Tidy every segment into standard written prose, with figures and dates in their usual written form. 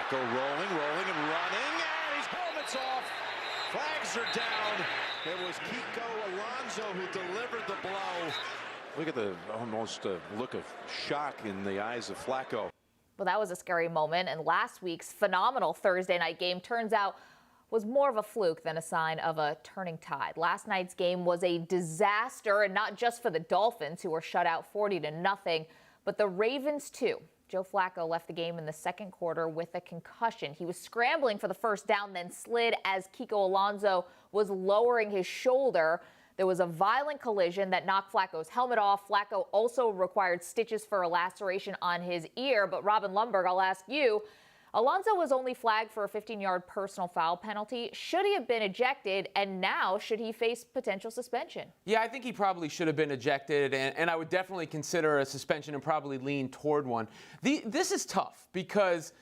Flacco rolling and running, and his helmet's off. Flags are down. It was Kiko Alonso who delivered the blow. Look at the almost look of shock in the eyes of Flacco. Well, that was a scary moment, and last week's phenomenal Thursday night game turns out was more of a fluke than a sign of a turning tide. Last night's game was a disaster, and not just for the Dolphins, who were shut out 40-0, but the Ravens too. Joe Flacco left the game in the second quarter with a concussion. He was scrambling for the first down, then slid as Kiko Alonso was lowering his shoulder. There was a violent collision that knocked Flacco's helmet off. Flacco also required stitches for a laceration on his ear. But Robin Lundberg, I'll ask you, Alonso was only flagged for a 15-yard personal foul penalty. Should he have been ejected, and now should he face potential suspension? Yeah, I think he probably should have been ejected, and I would definitely consider a suspension and probably lean toward one. This is tough because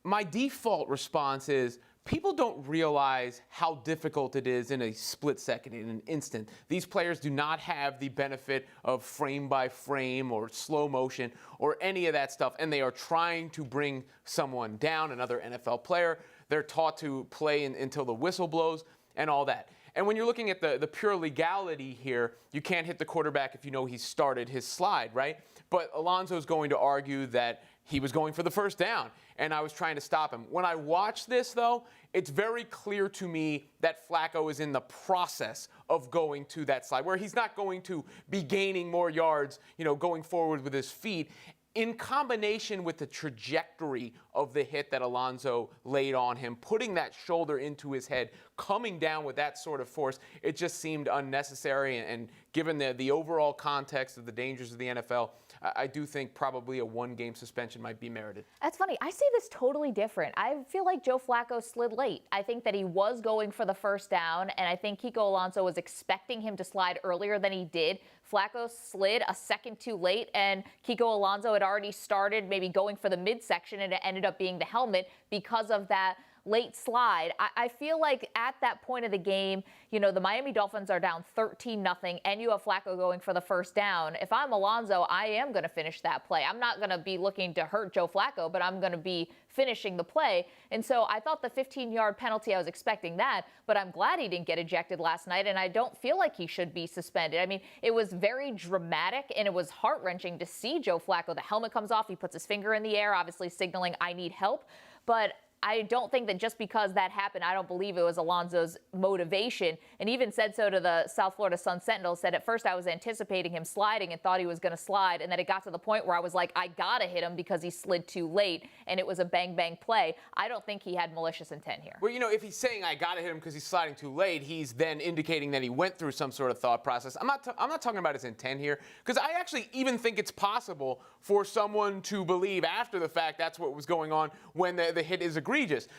my default response is people don't realize how difficult it is in a split second, in an instant. These players do not have the benefit of frame by frame or slow motion or any of that stuff, and they are trying to bring someone down, another NFL player. They're taught to play until the whistle blows and all that. And when you're looking at the pure legality here, you can't hit the quarterback if you know he started his slide, right? But Alonso's going to argue that he was going for the first down, and I was trying to stop him. When I watch this, though, it's very clear to me that Flacco is in the process of going to that slide, where he's not going to be gaining more yards, going forward with his feet. In combination with the trajectory of the hit that Alonso laid on him, putting that shoulder into his head, coming down with that sort of force, it just seemed unnecessary. And given the overall context of the dangers of the NFL, I do think probably a one-game suspension might be merited. That's funny. I see this totally different. I feel like Joe Flacco slid late. I think that he was going for the first down, and I think Kiko Alonso was expecting him to slide earlier than he did. Flacco slid a second too late, and Kiko Alonso had already started maybe going for the midsection, and it ended up being the helmet because of that late slide. I feel like at that point of the game, the Miami Dolphins are down 13-0, and you have Flacco going for the first down. If I'm Alonso, I am going to finish that play. I'm not going to be looking to hurt Joe Flacco, but I'm going to be finishing the play. And so I thought the 15-yard penalty, I was expecting that, but I'm glad he didn't get ejected last night, and I don't feel like he should be suspended. I mean, it was very dramatic, and it was heart-wrenching to see Joe Flacco. The helmet comes off, he puts his finger in the air, obviously signaling, I need help. But I don't think that just because that happened, I don't believe it was Alonso's motivation, and even said so to the South Florida Sun-Sentinel, said at first I was anticipating him sliding and thought he was going to slide, and then it got to the point where I was like, I got to hit him because he slid too late, and it was a bang-bang play. I don't think he had malicious intent here. Well, if he's saying I got to hit him because he's sliding too late, he's then indicating that he went through some sort of thought process. I'm not talking about his intent here, because I actually even think it's possible for someone to believe after the fact that's what was going on when the hit is egregious.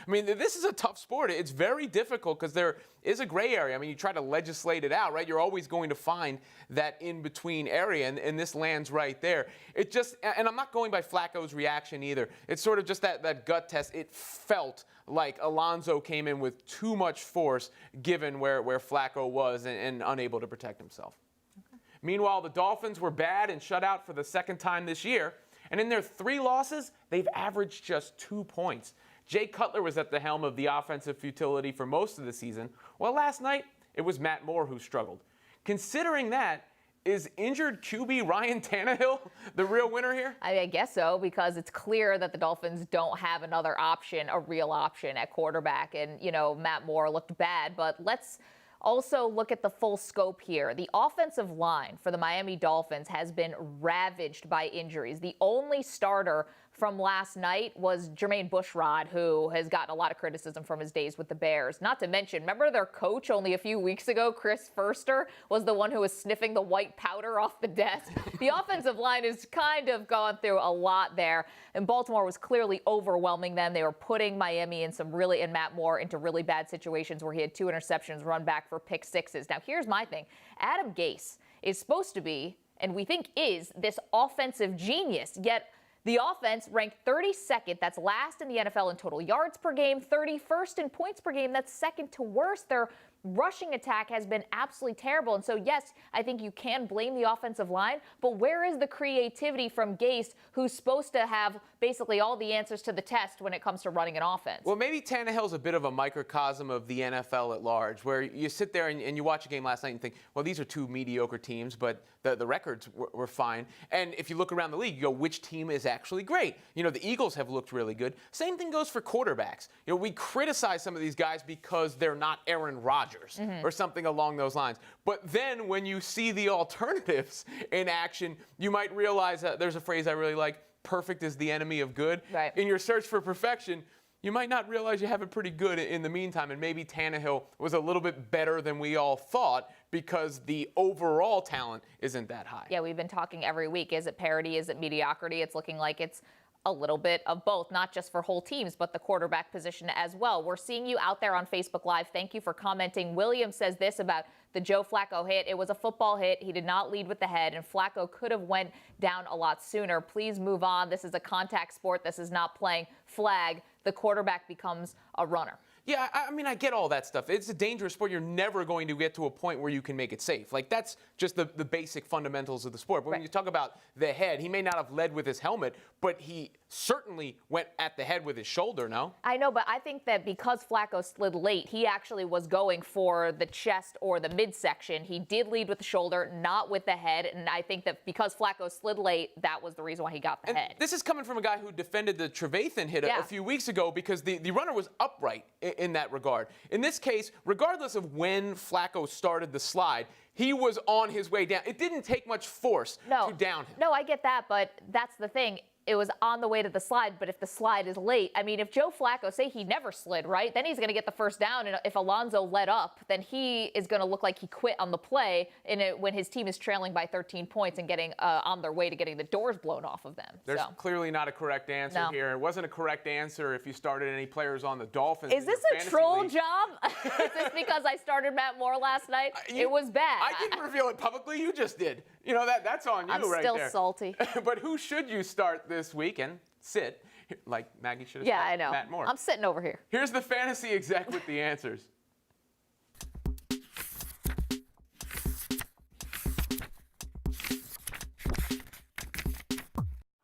I mean, this is a tough sport. It's very difficult because there is a gray area. I mean, you try to legislate it out, right? You're always going to find that in-between area, and this lands right there. It just, and I'm not going by Flacco's reaction either. It's sort of just that gut test. It felt like Alonso came in with too much force given where Flacco was and unable to protect himself. Okay. Meanwhile, the Dolphins were bad and shut out for the second time this year. And in their 3 losses, they've averaged just 2 points. Jay Cutler was at the helm of the offensive futility for most of the season, while last night it was Matt Moore who struggled. Considering that, is injured QB Ryan Tannehill the real winner here? I guess so, because it's clear that the Dolphins don't have another option, a real option at quarterback. And, Matt Moore looked bad, but let's also look at the full scope here. The offensive line for the Miami Dolphins has been ravaged by injuries. The only starter from last night was Jermaine Bushrod, who has gotten a lot of criticism from his days with the Bears. Not to mention, remember their coach only a few weeks ago, Chris Furster, was the one who was sniffing the white powder off the desk. The offensive line has kind of gone through a lot there, and Baltimore was clearly overwhelming them. They were putting Miami and Matt Moore into really bad situations where he had 2 interceptions run back for pick sixes. Now, here's my thing. Adam Gase is supposed to be, and we think is, this offensive genius, yet the offense ranked 32nd, that's last in the NFL in total yards per game, 31st in points per game, that's second to worst. They're rushing attack has been absolutely terrible. And so, yes, I think you can blame the offensive line, but where is the creativity from Gase, who's supposed to have basically all the answers to the test when it comes to running an offense? Well, maybe Tannehill's a bit of a microcosm of the NFL at large, where you sit there and you watch a game last night and think, well, these are two mediocre teams, but the records were fine. And if you look around the league, you go, which team is actually great? You know, the Eagles have looked really good. Same thing goes for quarterbacks. You know, we criticize some of these guys because they're not Aaron Rodgers or something along those lines. But then when you see the alternatives in action, you might realize that there's a phrase I really like, perfect is the enemy of good. Right. In your search for perfection, you might not realize you have it pretty good in the meantime, and maybe Tannehill was a little bit better than we all thought because the overall talent isn't that high. Yeah, we've been talking every week. Is it parity? Is it mediocrity? It's looking like it's a little bit of both, not just for whole teams, but the quarterback position as well. We're seeing you out there on Facebook Live. Thank you for commenting. William says this about the Joe Flacco hit. It was a football hit. He did not lead with the head, and Flacco could have went down a lot sooner. Please move on. This is a contact sport. This is not playing flag. The quarterback becomes a runner. Yeah, I mean, I get all that stuff. It's a dangerous sport. You're never going to get to a point where you can make it safe. Like, that's just the basic fundamentals of the sport. But when you talk about the head, he may not have led with his helmet, but he certainly went at the head with his shoulder, no? I know, but I think that because Flacco slid late, he actually was going for the chest or the midsection. He did lead with the shoulder, not with the head. And I think that because Flacco slid late, that was the reason why he got the head. This is coming from a guy who defended the Trevathan hit a few weeks ago because the runner was upright in that regard. In this case, regardless of when Flacco started the slide, he was on his way down. It didn't take much force to down him. No, I get that, but that's the thing. It was on the way to the slide, but if the slide is late, I mean, if Joe Flacco, say he never slid, right, then he's going to get the first down, and if Alonso let up, then he is going to look like he quit on the play when his team is trailing by 13 points and getting on their way to getting the doors blown off of them. There's clearly not a correct answer here. It wasn't a correct answer if you started any players on the Dolphins. Is this a troll job? Is this because I started Matt Moore last night? It was bad. I didn't reveal it publicly. You just did. You know, that's on you right there. I'm still salty. But who should you start this week and sit, like Maggie should have said? Yeah, said, I know. Matt Moore. I'm sitting over here. Here's the fantasy exec with the answers.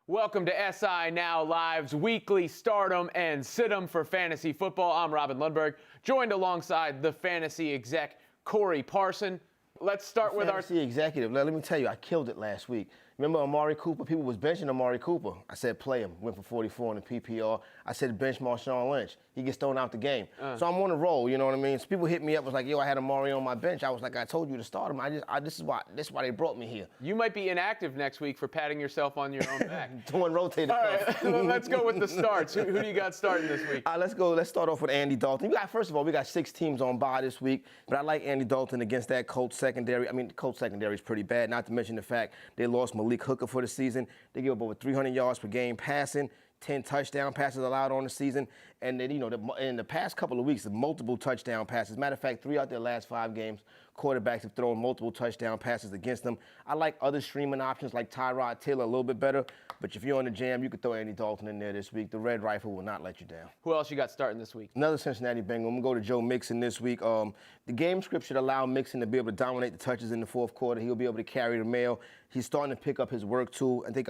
Welcome to SI Now Live's weekly stardom and sit-em for fantasy football. I'm Robin Lundberg, joined alongside the fantasy exec, Corey Parson. Let's start with our fantasy executive. Let me tell you, I killed it last week. Remember Amari Cooper? People was benching Amari Cooper. I said play him. Went for 44 in the PPR. I said bench Marshawn Lynch. He gets thrown out the game. So I'm on a roll, you know what I mean? So people hit me up, was like, yo, I had Amari on my bench. I was like, I told you to start him. This is why they brought me here. You might be inactive next week for patting yourself on your own back. Doing rotator cuff. All right, let's go with the starts. Who do you got starting this week? Let's go. Let's start off with Andy Dalton. First of all, we got 6 teams on bye this week, but I like Andy Dalton against that Colts secondary. I mean, the Colts secondary is pretty bad, not to mention the fact they lost Malik Hooker for the season. They give up over 300 yards per game passing, 10 touchdown passes allowed on the season. And then, in the past couple of weeks, multiple touchdown passes. Matter of fact, 3 out their last 5 games, quarterbacks have thrown multiple touchdown passes against them. I like other streaming options like Tyrod Taylor a little bit better. But if you're on the jam, you could throw Andy Dalton in there this week. The Red Rifle will not let you down. Who else you got starting this week? Another Cincinnati Bengal. I'm going to go to Joe Mixon this week. The game script should allow Mixon to be able to dominate the touches in the fourth quarter. He'll be able to carry the mail. He's starting to pick up his work, too. I think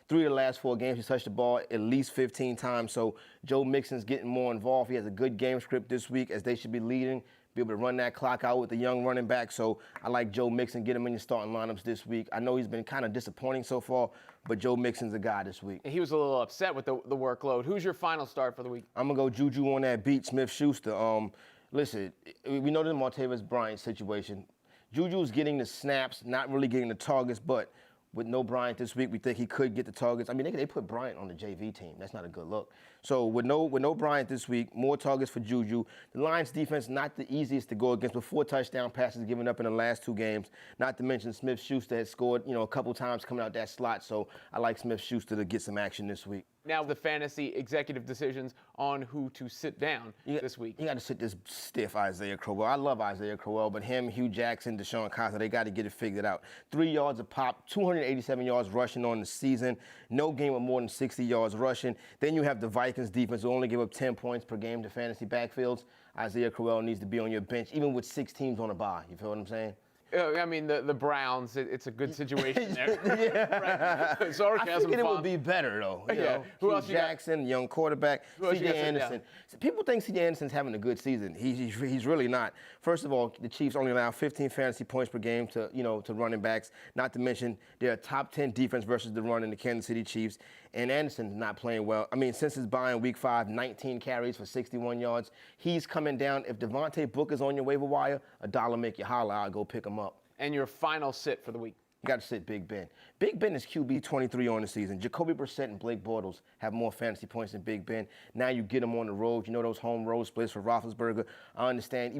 3 of the last 4 games, he's touched the ball at least 15 times. So Joe Mixon's getting more involved. He has a good game script this week, as they should be leading. Be able to run that clock out with the young running back. So I like Joe Mixon. Get him in your starting lineups this week. I know he's been kind of disappointing so far, but Joe Mixon's a guy this week. He was a little upset with the workload. Who's your final start for the week? I'm going to go Juju on that beat, Smith-Schuster. Listen, we know the Martavis Bryant situation. Juju's getting the snaps, not really getting the targets, but with no Bryant this week, we think he could get the targets. I mean, they put Bryant on the JV team. That's not a good look. So with no Bryant this week, more targets for Juju. The Lions defense, not the easiest to go against, but 4 touchdown passes given up in the last 2 games. Not to mention Smith-Schuster has scored, a couple times coming out that slot. So I like Smith-Schuster to get some action this week. Now the fantasy executive decisions on who to sit down this week. You got to sit this stiff Isaiah Crowell. I love Isaiah Crowell, but him, Hugh Jackson, Deshaun Watson, they got to get it figured out. 3 yards a pop, 287 yards rushing on the season. No game with more than 60 yards rushing. Then you have the Vikings defense who only give up 10 points per game to fantasy backfields. Isaiah Crowell needs to be on your bench, even with 6 teams on a bye. You feel what I'm saying? I mean, the Browns, it's a good situation there. Yeah. Sarcasm. I figured it would be better, though. You know? Who else you Jackson, young quarterback. C.J. Anderson. People think C.J. Anderson's having a good season. He's really not. First of all, the Chiefs only allow 15 fantasy points per game to running backs. Not to mention they're a top 10 defense versus the run in the Kansas City Chiefs. And Anderson's not playing well. I mean, since his bye in Week 5, 19 carries for 61 yards. He's coming down. If Devontae Booker's on your waiver wire, $1 make you holler. I'll go pick him up. And your final sit for the week. You got to sit Big Ben. Big Ben is QB 23 on the season. Jacoby Brissett and Blake Bortles have more fantasy points than Big Ben. Now you get him on the road. You know those home road splits for Roethlisberger. I understand.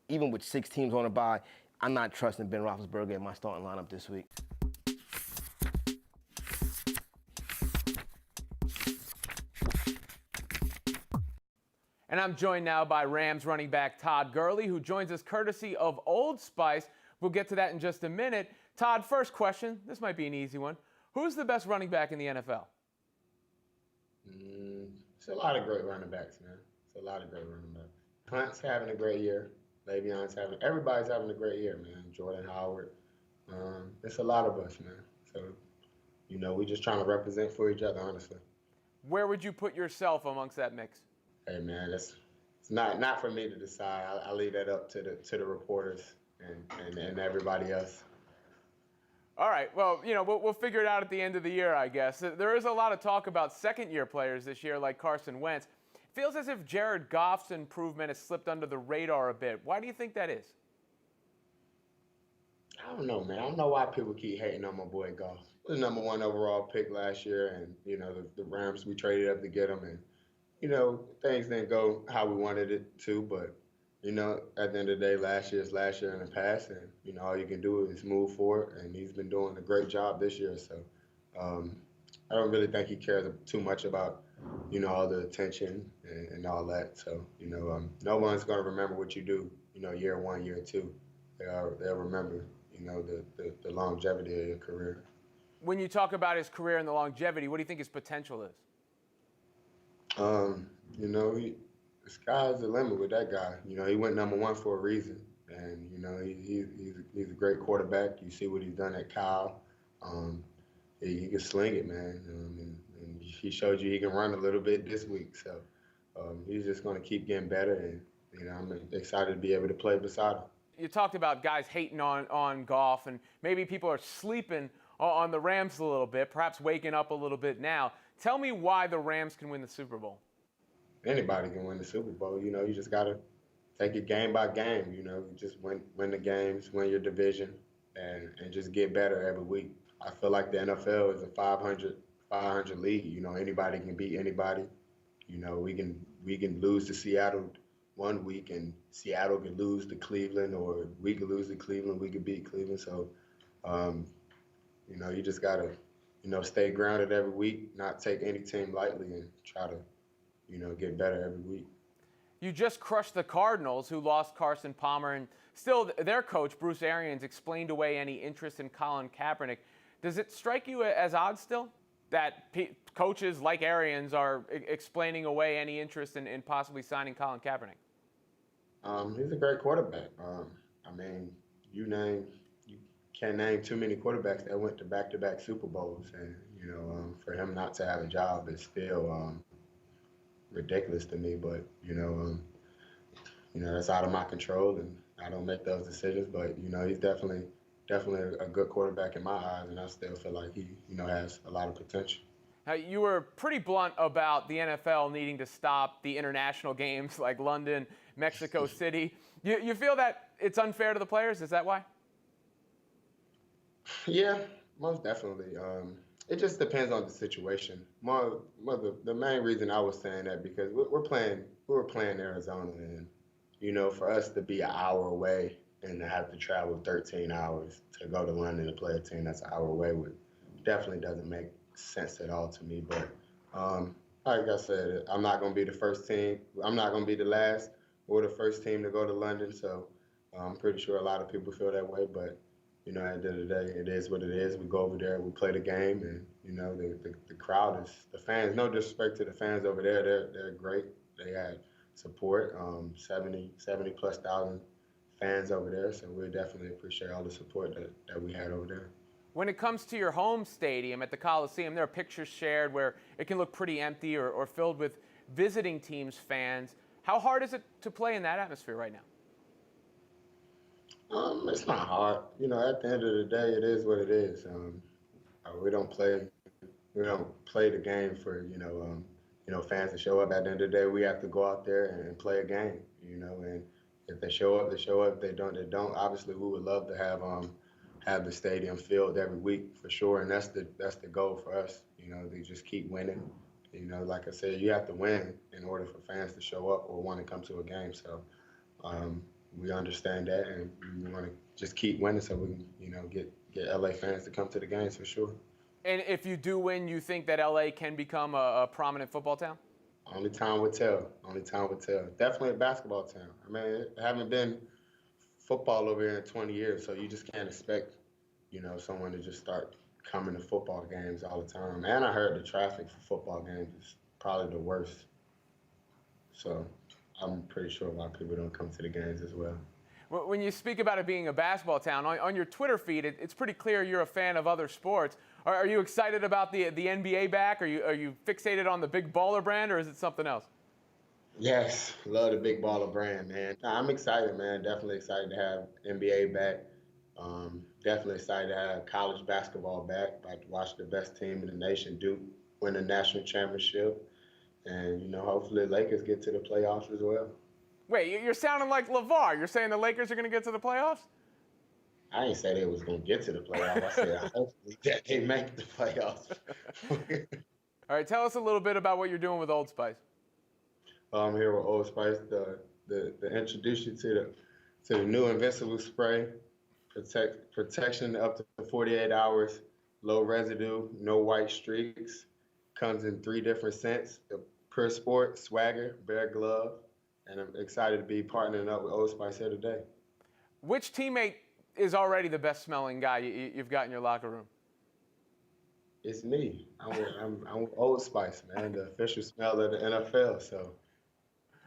Even with 6 teams on a bye, I'm not trusting Ben Roethlisberger in my starting lineup this week. And I'm joined now by Rams running back Todd Gurley, who joins us courtesy of Old Spice. We'll get to that in just a minute. Todd, first question. This might be an easy one. Who's the best running back in the NFL? It's a lot of great running backs, man. It's a lot of great running backs. Hunt's having a great year. Le'Veon's everybody's having a great year, man. Jordan Howard. It's a lot of us, man. So, we just trying to represent for each other, honestly. Where would you put yourself amongst that mix? Hey, man, it's not for me to decide. I leave that up to the reporters and everybody else. All right. Well, we'll figure it out at the end of the year, I guess. There is a lot of talk about second-year players this year, like Carson Wentz. It feels as if Jared Goff's improvement has slipped under the radar a bit. Why do you think that is? I don't know, man. I don't know why people keep hating on my boy Goff. He was the #1 overall pick last year, and the Rams, we traded up to get him, and things didn't go how we wanted it to, but at the end of the day, last year in the past, and all you can do is move forward, and he's been doing a great job this year. So I don't really think he cares too much about all the attention and all that. So no one's gonna remember what you do year 1, year 2. They'll remember the longevity of your career. When you talk about his career and the longevity, what do you think his potential is? The sky's the limit with that guy. He went #1 for a reason, and he's a great quarterback. You see what he's done at Cal. He can sling it, man, and he showed you he can run a little bit this week. So he's just going to keep getting better, and I'm excited to be able to play beside him. You talked about guys hating on Goff, and maybe people are sleeping on the Rams a little bit, perhaps waking up a little bit now. Tell me why the Rams can win the Super Bowl. Anybody can win the Super Bowl. You just got to take it game by game. You just win the games, win your division, and just get better every week. I feel like the NFL is a 500 league. Anybody can beat anybody. We can lose to Seattle one week, and Seattle can lose to Cleveland, or we could lose to Cleveland, we could beat Cleveland. So, you just got to, stay grounded every week, not take any team lightly, and try to, get better every week. You just crushed the Cardinals, who lost Carson Palmer, and still their coach, Bruce Arians, explained away any interest in Colin Kaepernick. Does it strike you as odd still that coaches like Arians are explaining away any interest in possibly signing Colin Kaepernick? He's a great quarterback. You can't name too many quarterbacks that went to back-to-back Super Bowls, and for him not to have a job is still ridiculous to me. But that's out of my control, and I don't make those decisions. But he's definitely a good quarterback in my eyes, and I still feel like he has a lot of potential. You were pretty blunt about the NFL needing to stop the international games like London, Mexico City. You feel that it's unfair to the players? Is that why? Yeah, most definitely. It just depends on the situation. The main reason I was saying that because we were playing Arizona, and for us to be an hour away and to have to travel 13 hours to go to London to play a team that's an hour away definitely doesn't make sense at all to me. But Like I said, I'm not going to be the first team. I'm not going to be the last or the first team to go to London. So I'm pretty sure a lot of people feel that way. But, you know, at the end of the day, it is what it is. We go over there, we play the game, and, you know, the crowd is, the fans, no disrespect to the fans over there, they're great. They had support, 70 plus thousand fans over there. So we definitely appreciate all the support that we had over there. When it comes to your home stadium at the Coliseum, there are pictures shared where it can look pretty empty or filled with visiting teams' fans. How hard is it to play in that atmosphere right now? It's not hard. You know, at the end of the day, it is what it is. We don't play the game for fans to show up. At the end of the day, we have to go out there and play a game. You know, and if they show up, they show up. If they don't, they don't. Obviously, we would love to have the stadium filled every week for sure, and that's the goal for us. You know, they just keep winning. You know, like I said, you have to win in order for fans to show up or want to come to a game. So we understand that, and we want to just keep winning so we can, you know, get LA fans to come to the games for sure. And if you do win, you think that LA can become a prominent football town? Only time will tell. Only time will tell. Definitely a basketball town. I mean, I haven't been football over here in 20 years, so you just can't expect, you know, someone to just start coming to football games all the time. And I heard the traffic for football games is probably the worst. So I'm pretty sure a lot of people don't come to the games as well. When you speak about it being a basketball town, on your Twitter feed, it's pretty clear you're a fan of other sports. Are you excited about the NBA back? Are you fixated on the Big Baller brand, or is it something else? Yes, love the Big Baller brand, man. I'm excited, man. Definitely excited to have NBA back. Definitely excited to have college basketball back. About to watch the best team in the nation, Duke, win the national championship. And, you know, hopefully the Lakers get to the playoffs as well. Wait, you're sounding like LeVar. You're saying the Lakers are going to get to the playoffs? I didn't say they was going to get to the playoffs. I said hopefully that they make the playoffs. All right, tell us a little bit about what you're doing with Old Spice. I'm here with Old Spice to introduce you to the new Invincible Spray. Protection up to 48 hours, low residue, no white streaks. Comes in 3 different scents: the Pure Sport, Swagger, Bear Glove, and I'm excited to be partnering up with Old Spice here today. Which teammate is already the best smelling guy you've got in your locker room? It's me. I'm Old Spice, man, the official smell of the NFL. So,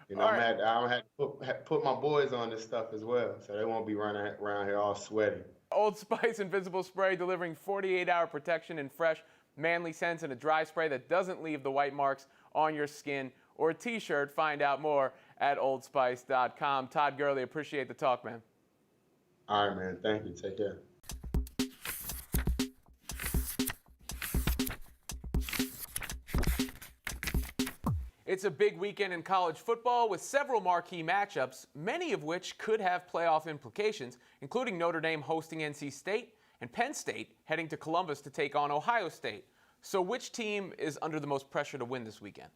you know, All right. I'm had to put my boys on this stuff as well, so they won't be running around here all sweaty. Old Spice Invincible Spray, delivering 48-hour protection in fresh, manly scents and a dry spray that doesn't leave the white marks on your skin or a T-shirt. Find out more at oldspice.com. Todd Gurley, appreciate the talk, man. All right, man. Thank you. Take care. It's a big weekend in college football with several marquee matchups, many of which could have playoff implications, including Notre Dame hosting NC State and Penn State heading to Columbus to take on Ohio State. So which team is under the most pressure to win this weekend?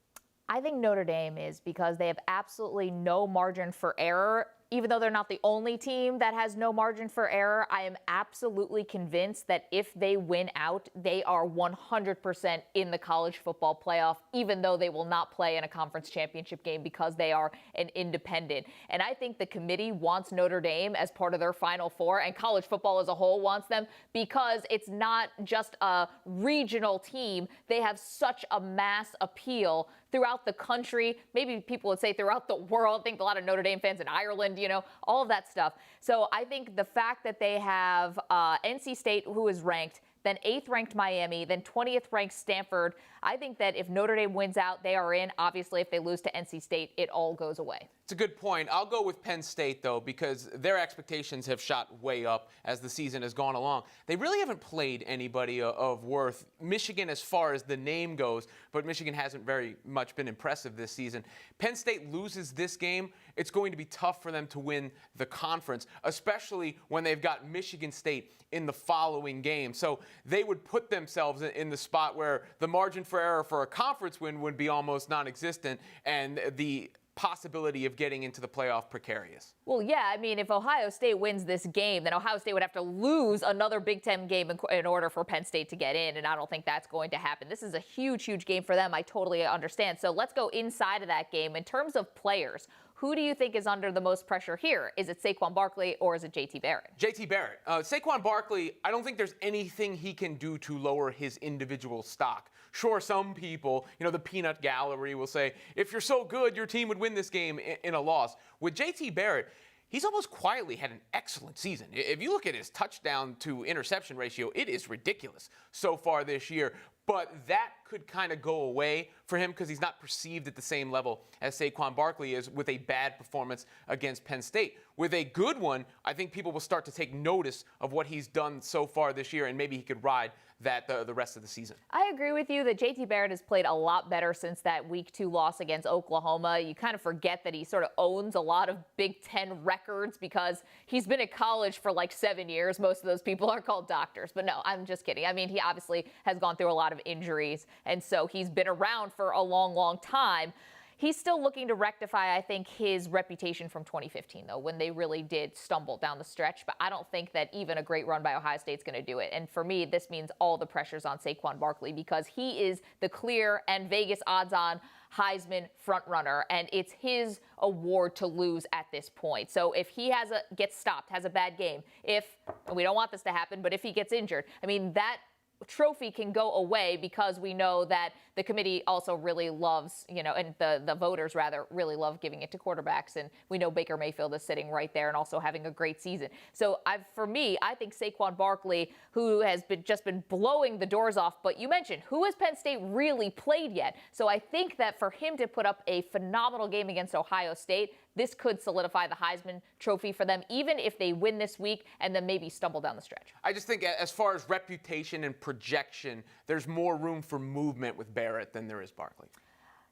I think Notre Dame is, because they have absolutely no margin for error. Even though they're not the only team that has no margin for error, I am absolutely convinced that if they win out, they are 100% in the college football playoff, even though they will not play in a conference championship game because they are an independent. And I think the committee wants Notre Dame as part of their Final Four, and college football as a whole wants them, because it's not just a regional team. They have such a mass appeal throughout the country. Maybe people would say throughout the world. I think a lot of Notre Dame fans in Ireland, you know, all of that stuff. So I think the fact that they have NC State, who is ranked, then 8th ranked Miami, then 20th ranked Stanford. I think that if Notre Dame wins out, they are in. Obviously, if they lose to NC State, it all goes away. It's a good point. I'll go with Penn State, though, because their expectations have shot way up as the season has gone along. They really haven't played anybody of worth. Michigan, as far as the name goes, but Michigan hasn't very much been impressive this season. Penn State loses this game, it's going to be tough for them to win the conference, especially when they've got Michigan State in the following game. So they would put themselves in the spot where the margin for error for a conference win would be almost non-existent, and the possibility of getting into the playoff precarious. Well, yeah, I mean, if Ohio State wins this game, then Ohio State would have to lose another Big Ten game in order for Penn State to get in, and I don't think that's going to happen. This is a huge, huge game for them. I totally understand. So let's go inside of that game. In terms of players, who do you think is under the most pressure here? Is it Saquon Barkley or is it J.T. Barrett? J.T. Barrett. Saquon Barkley, I don't think there's anything he can do to lower his individual stock. Sure, some people, the peanut gallery will say, if you're so good, your team would win this game in a loss. With J.T. Barrett, he's almost quietly had an excellent season. If you look at his touchdown to interception ratio, it is ridiculous so far this year. But that could kind of go away for him because he's not perceived at the same level as Saquon Barkley is with a bad performance against Penn State. With a good one, I think people will start to take notice of what he's done so far this year, and maybe he could ride that the rest of the season. I agree with you that J.T. Barrett has played a lot better since that Week 2 loss against Oklahoma. You kind of forget that he sort of owns a lot of Big Ten records because he's been at college for like 7 years. Most of those people are called doctors. But no, I'm just kidding. I mean, he obviously has gone through a lot of injuries, and so he's been around for a long, long time. He's still looking to rectify, I think, his reputation from 2015, though, when they really did stumble down the stretch. But I don't think that even a great run by Ohio State's going to do it. And for me, this means all the pressure's on Saquon Barkley because he is the clear and Vegas odds-on Heisman frontrunner, and it's his award to lose at this point. So if he gets stopped, has a bad game, and we don't want this to happen, but if he gets injured, I mean, that trophy can go away because we know that the committee also really loves, and the voters rather really love giving it to quarterbacks. And we know Baker Mayfield is sitting right there and also having a great season. So for me, I think Saquon Barkley, who has just been blowing the doors off, but you mentioned, who has Penn State really played yet? So I think that for him to put up a phenomenal game against Ohio State, this could solidify the Heisman Trophy for them, even if they win this week and then maybe stumble down the stretch. I just think as far as reputation and projection, there's more room for movement with Barrett than there is Barkley.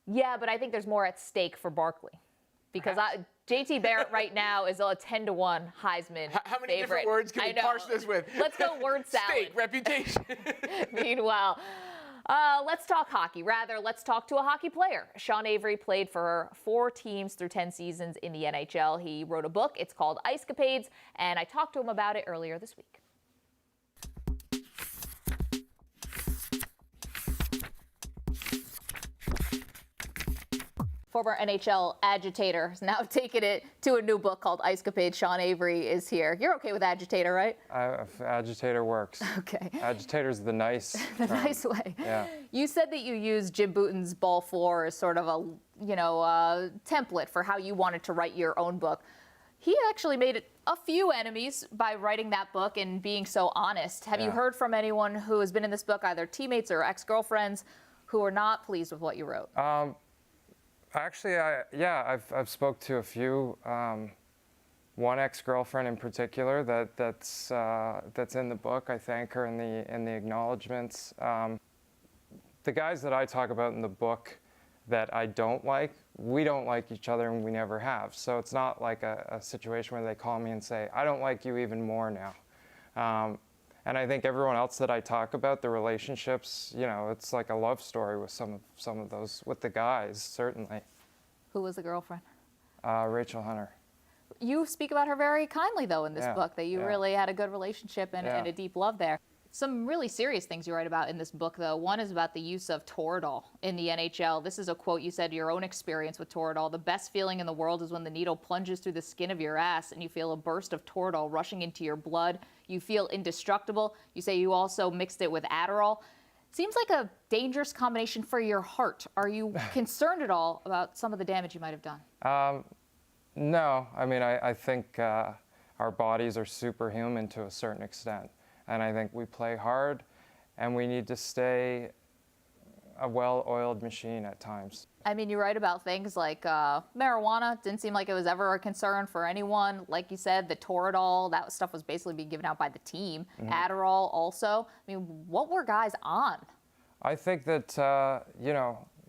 Yeah, but I think there's more at stake for Barkley because J.T. Barrett right now is a 10-1 Heisman How many favorite. different words can we parse this with? Let's go word salad. Stake, reputation. Meanwhile, let's talk hockey. Rather, let's talk to a hockey player. Sean Avery played for 4 teams through 10 seasons in the NHL. He wrote a book. It's called Ice Capades, and I talked to him about it earlier this week. Former NHL agitator has now taken it to a new book called Ice Capades. Sean Avery is here. You're okay with agitator, right? Agitator works. Okay. Agitator's the nice term. Nice way. Yeah. You said that you used Jim Bouton's Ball 4 as sort of a template for how you wanted to write your own book. He actually made a few enemies by writing that book and being so honest. Have you heard from anyone who has been in this book, either teammates or ex-girlfriends, who are not pleased with what you wrote? Actually, I've spoke to a few. One ex-girlfriend in particular that's in the book. I thank her in the acknowledgments. The guys that I talk about in the book that I don't like, we don't like each other and we never have. So it's not like a situation where they call me and say, I don't like you even more now. And I think everyone else that I talk about, the relationships, it's like a love story with some of those, with the guys, certainly. Who was the girlfriend? Rachel Hunter. You speak about her very kindly, though, in this book, that you really had a good relationship and a deep love there. Some really serious things you write about in this book, though. One is about the use of Toradol in the NHL. This is a quote you said, your own experience with Toradol. The best feeling in the world is when the needle plunges through the skin of your ass and you feel a burst of Toradol rushing into your blood. You feel indestructible. You say you also mixed it with Adderall. Seems like a dangerous combination for your heart. Are you concerned at all about some of the damage you might have done? No. I mean, I think our bodies are superhuman to a certain extent. And I think we play hard, and we need to stay a well-oiled machine at times. I mean, you write about things like marijuana. Didn't seem like it was ever a concern for anyone. Like you said, the Toradol, that stuff was basically being given out by the team. Mm-hmm. Adderall also. I mean, what were guys on? I think that,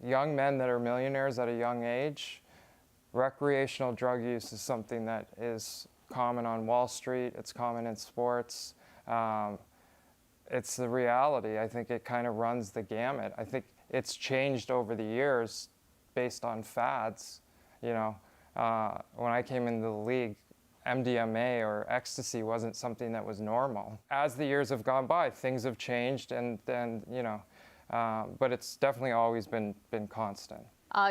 young men that are millionaires at a young age, recreational drug use is something that is common on Wall Street. It's common in sports. It's the reality. I think it kind of runs the gamut. I think it's changed over the years based on fads. You know, when I came into the league, MDMA or ecstasy wasn't something that was normal. As the years have gone by, things have changed, and you know, but it's definitely always been constant.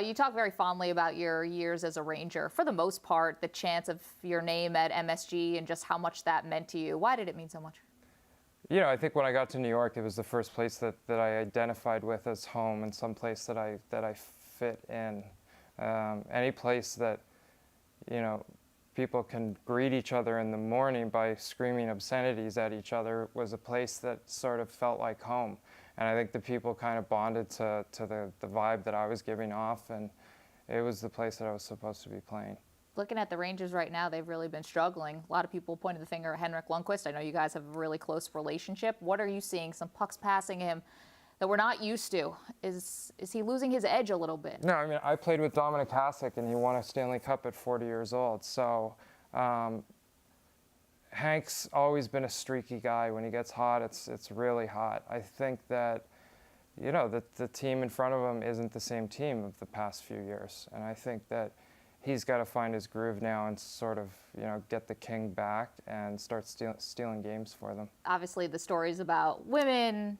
You talk very fondly about your years as a Ranger. For the most part, the chance of your name at MSG and just how much that meant to you. Why did it mean so much? You know, I think when I got to New York, it was the first place that I identified with as home, and some place that I fit in. Any place that, you know, people can greet each other in the morning by screaming obscenities at each other was a place that sort of felt like home. And I think the people kind of bonded to the vibe that I was giving off, and it was the place that I was supposed to be playing. Looking at the Rangers right now, they've really been struggling. A lot of people pointing the finger at Henrik Lundqvist. I know you guys have a really close relationship. What are you seeing? Some pucks passing him that we're not used to. Is he losing his edge a little bit? No, I mean, I played with Dominic Hasek, and he won a Stanley Cup at 40 years old. So Hank's always been a streaky guy. When he gets hot, it's really hot. I think that, you know, that the team in front of him isn't the same team of the past few years. And I think that he's got to find his groove now and sort of, you know, get the king back and start stealing games for them. Obviously, the stories about women,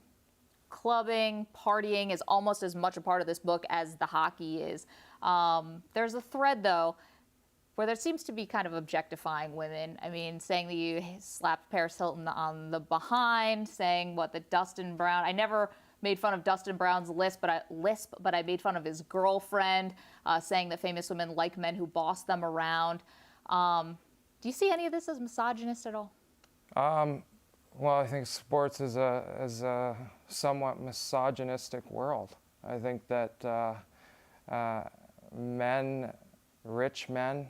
clubbing, partying is almost as much a part of this book as the hockey is. There's a thread, though, where there seems to be kind of objectifying women. I mean, saying that you slapped Paris Hilton on the behind, saying that Dustin Brown. I never made fun of Dustin Brown's lisp, but I made fun of his girlfriend, saying that famous women like men who boss them around. Do you see any of this as misogynist at all? Well, I think sports is a somewhat misogynistic world. I think that men, rich men,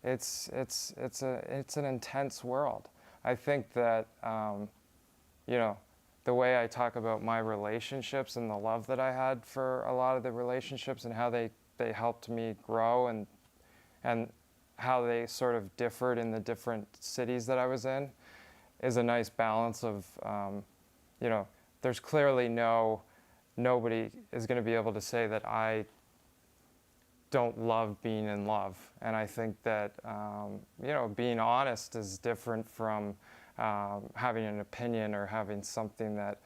it's an intense world. I think that you know, the way I talk about my relationships and the love that I had for a lot of the relationships and how they helped me grow and how they sort of differed in the different cities that I was in is a nice balance of, you know, there's clearly nobody is going to be able to say that I don't love being in love. And I think that, you know, being honest is different from having an opinion or having something that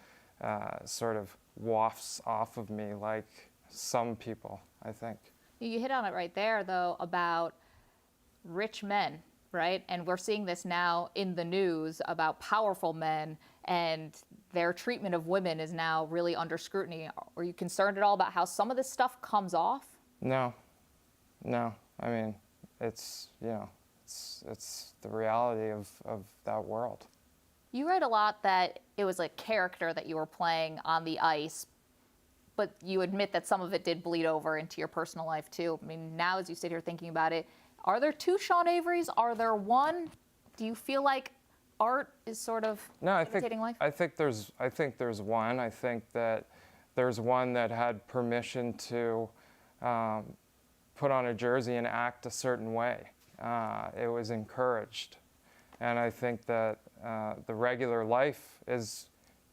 sort of wafts off of me like some people, I think. You hit on it right there, though, about rich men, right? And we're seeing this now in the news about powerful men, and their treatment of women is now really under scrutiny. Are you concerned at all about how some of this stuff comes off? No. I mean, it's, you know, it's the reality of that world. You write a lot that it was a character that you were playing on the ice, but you admit that some of it did bleed over into your personal life too. I mean, now as you sit here thinking about it, are there two Sean Averys? Are there one? Do you feel like art is sort of imitating life? I think there's one. I think that there's one that had permission to put on a jersey and act a certain way. It was encouraged. And I think that the regular life is,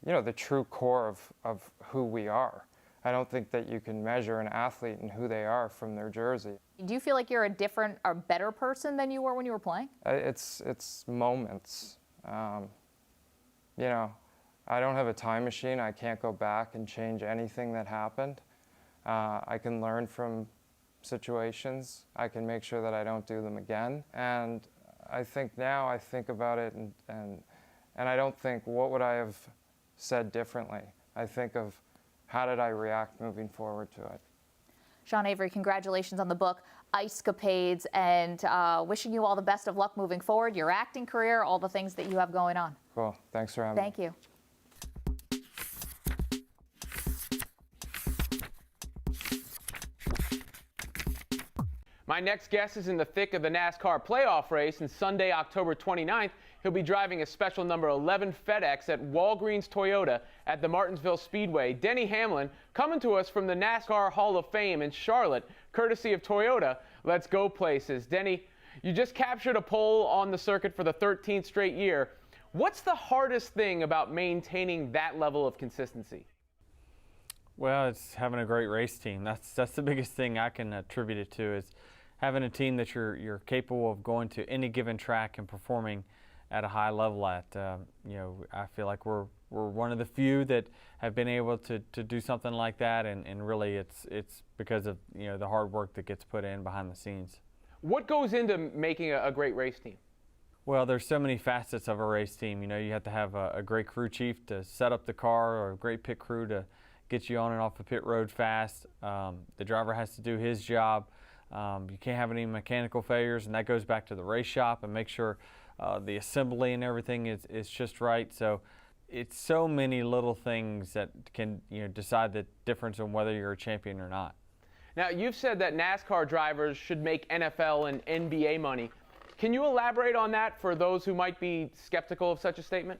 you know, the true core of who we are. I don't think that you can measure an athlete and who they are from their jersey. Do you feel like you're a different or better person than you were when you were playing? It's moments. You know, I don't have a time machine. I can't go back and change anything that happened. I can learn from situations. I can make sure that I don't do them again. And I think now I think about it and I don't think, what would I have said differently? I think of, how did I react moving forward to it? Sean Avery, congratulations on the book, Ice Capades, and wishing you all the best of luck moving forward, your acting career, all the things that you have going on. Cool. Thanks for having me. Thank you. My next guest is in the thick of the NASCAR playoff race, and Sunday, October 29th, he'll be driving a special number 11 FedEx at Walgreens Toyota at the Martinsville Speedway. Denny Hamlin coming to us from the NASCAR Hall of Fame in Charlotte, courtesy of Toyota. Let's go places. Denny, you just captured a pole on the circuit for the 13th straight year. What's the hardest thing about maintaining that level of consistency? Well, it's having a great race team. That's the biggest thing I can attribute it to, is having a team that you're capable of going to any given track and performing at a high level at. I feel like we're one of the few that have been able to do something like that, and really it's because of the hard work that gets put in behind the scenes. What goes into making a great race team? Well, there's so many facets of a race team. You have to have a great crew chief to set up the car, or a great pit crew to get you on and off the pit road fast. The driver has to do his job. You can't have any mechanical failures, and that goes back to the race shop and make sure the assembly and everything is just right. So it's so many little things that can decide the difference on whether you're a champion or not. Now, you've said that NASCAR drivers should make NFL and NBA money. Can you elaborate on that for those who might be skeptical of such a statement?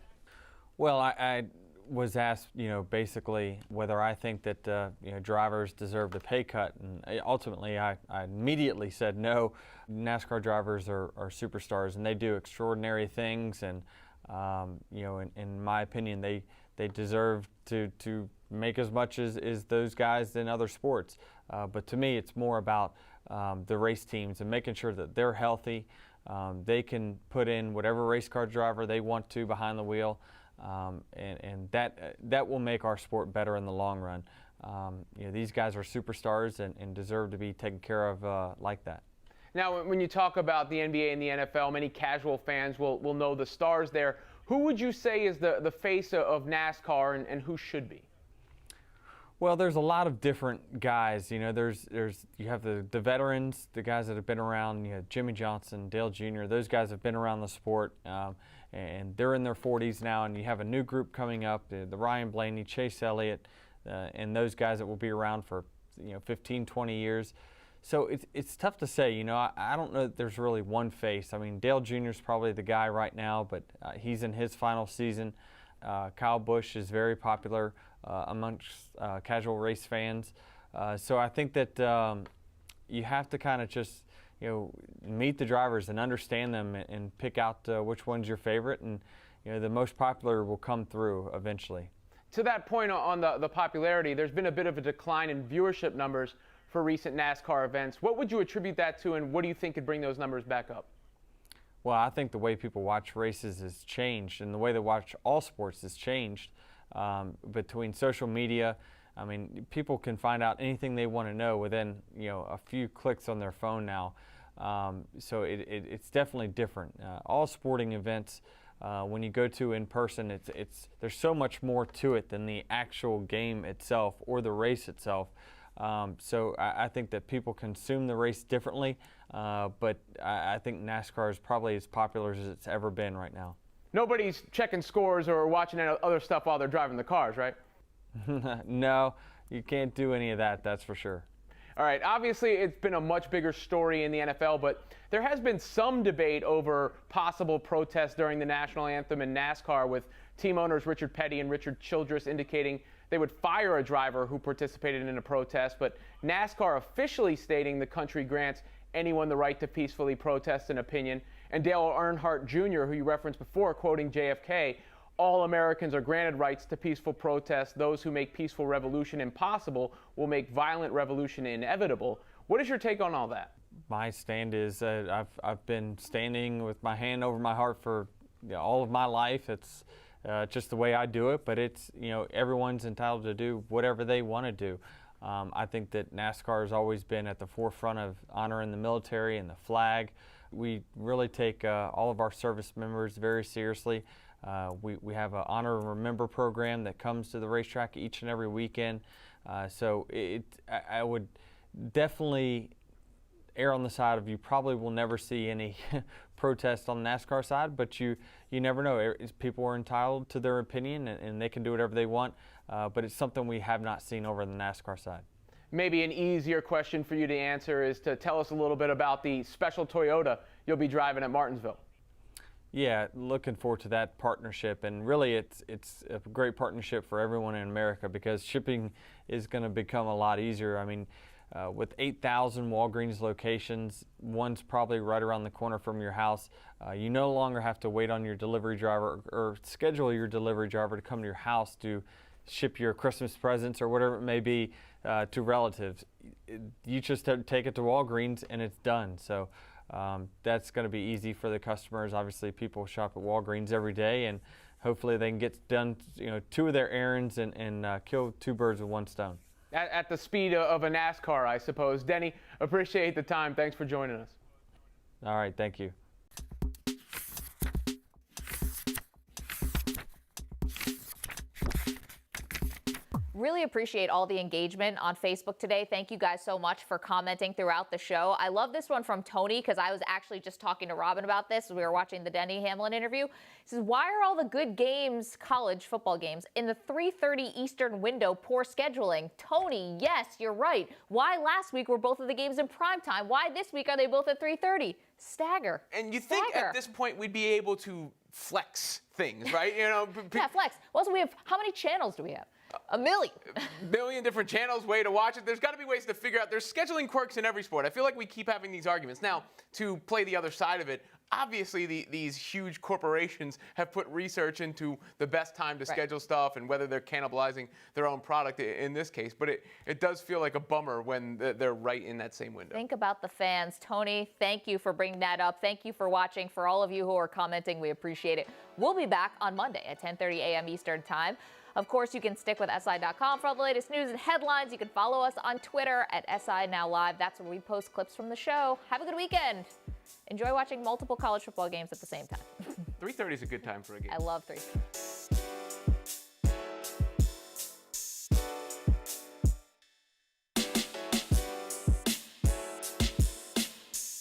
Well, I was asked, basically whether I think that drivers deserved a pay cut, and ultimately I immediately said no. NASCAR drivers are superstars, and they do extraordinary things, and in my opinion, they deserve to make as much as those guys in other sports. But to me, it's more about the race teams and making sure that they're healthy. They can put in whatever race car driver they want to behind the wheel, and that will make our sport better in the long run. These guys are superstars and deserve to be taken care of like that. Now, when you talk about the NBA and the NFL, many casual fans will know the stars there. Who would you say is the face of NASCAR, and who should be? Well, there's a lot of different guys. You have the veterans, the guys that have been around. You have Jimmy Johnson, Dale Jr. Those guys have been around the sport, and they're in their 40s now. And you have a new group coming up, the Ryan Blaney, Chase Elliott, and those guys that will be around for 15, 20 years. So it's tough to say. I don't know that there's really one face. I mean, Dale Jr. is probably the guy right now, but he's in his final season. Kyle Busch is very popular amongst casual race fans. So I think that you have to kind of just meet the drivers and understand them and pick out which one's your favorite, and the most popular will come through eventually. To that point on the popularity, there's been a bit of a decline in viewership numbers for recent NASCAR events. What would you attribute that to, and what do you think could bring those numbers back up? Well, I think the way people watch races has changed, and the way they watch all sports has changed. Between social media, I mean, people can find out anything they want to know within a few clicks on their phone now. So it's definitely different. All sporting events, when you go to in person, there's so much more to it than the actual game itself or the race itself. So I think that people consume the race differently, but I think NASCAR is probably as popular as it's ever been right now. Nobody's checking scores or watching other stuff while they're driving the cars, right? No, you can't do any of that, that's for sure. All right, obviously it's been a much bigger story in the NFL, but there has been some debate over possible protests during the national anthem in NASCAR, with team owners Richard Petty and Richard Childress indicating they would fire a driver who participated in a protest, but NASCAR officially stating the country grants anyone the right to peacefully protest an opinion. And Dale Earnhardt Jr., who you referenced before, quoting JFK, all Americans are granted rights to peaceful protest. Those who make peaceful revolution impossible will make violent revolution inevitable. What is your take on all that? My stand is I've been standing with my hand over my heart for all of my life. It's just the way I do it, but it's, everyone's entitled to do whatever they want to do. I think that NASCAR has always been at the forefront of honoring the military and the flag. We really take all of our service members very seriously. We have an Honor and Remember program that comes to the racetrack each and every weekend. So I would definitely err on the side of you probably will never see any protest on the NASCAR side, but you never know. People are entitled to their opinion, and they can do whatever they want, but it's something we have not seen over the NASCAR side. Maybe an easier question for you to answer is to tell us a little bit about the special Toyota you'll be driving at Martinsville. Yeah, looking forward to that partnership, and really it's a great partnership for everyone in America because shipping is going to become a lot easier. I mean, with 8,000 Walgreens locations, one's probably right around the corner from your house. You no longer have to wait on your delivery driver or schedule your delivery driver to come to your house to ship your Christmas presents or whatever it may be to relatives. you just take it to Walgreens and it's done. So that's going to be easy for the customers. Obviously, people shop at Walgreens every day, and hopefully they can get done, 2 of their errands and kill 2 birds with 1 stone. At the speed of a NASCAR, I suppose. Denny, appreciate the time. Thanks for joining us. All right, thank you. Really appreciate all the engagement on Facebook today. Thank you guys so much for commenting throughout the show. I love this one from Tony because I was actually just talking to Robin about this as we were watching the Denny Hamlin interview. He says, why are all the good games, college football games, in the 3:30 Eastern window? Poor scheduling. Tony, yes, you're right. Why last week were both of the games in prime time? Why this week are they both at 3:30? Stagger. And you think at this point we'd be able to flex things, right? Yeah, flex. Also, how many channels do we have? A million. Million different channels, way to watch it. There's got to be ways to figure out. There's scheduling quirks in every sport. I feel like we keep having these arguments. Now, to play the other side of it, obviously these huge corporations have put research into the best time to schedule stuff and whether they're cannibalizing their own product in this case. But it does feel like a bummer when they're right in that same window. Think about the fans. Tony, thank you for bringing that up. Thank you for watching. For all of you who are commenting, we appreciate it. We'll be back on Monday at 10:30 a.m. Eastern Time. Of course, you can stick with SI.com for all the latest news and headlines. You can follow us on Twitter at SI Now Live. That's where we post clips from the show. Have a good weekend. Enjoy watching multiple college football games at the same time. 3:30 is a good time for a game. I love 3:30.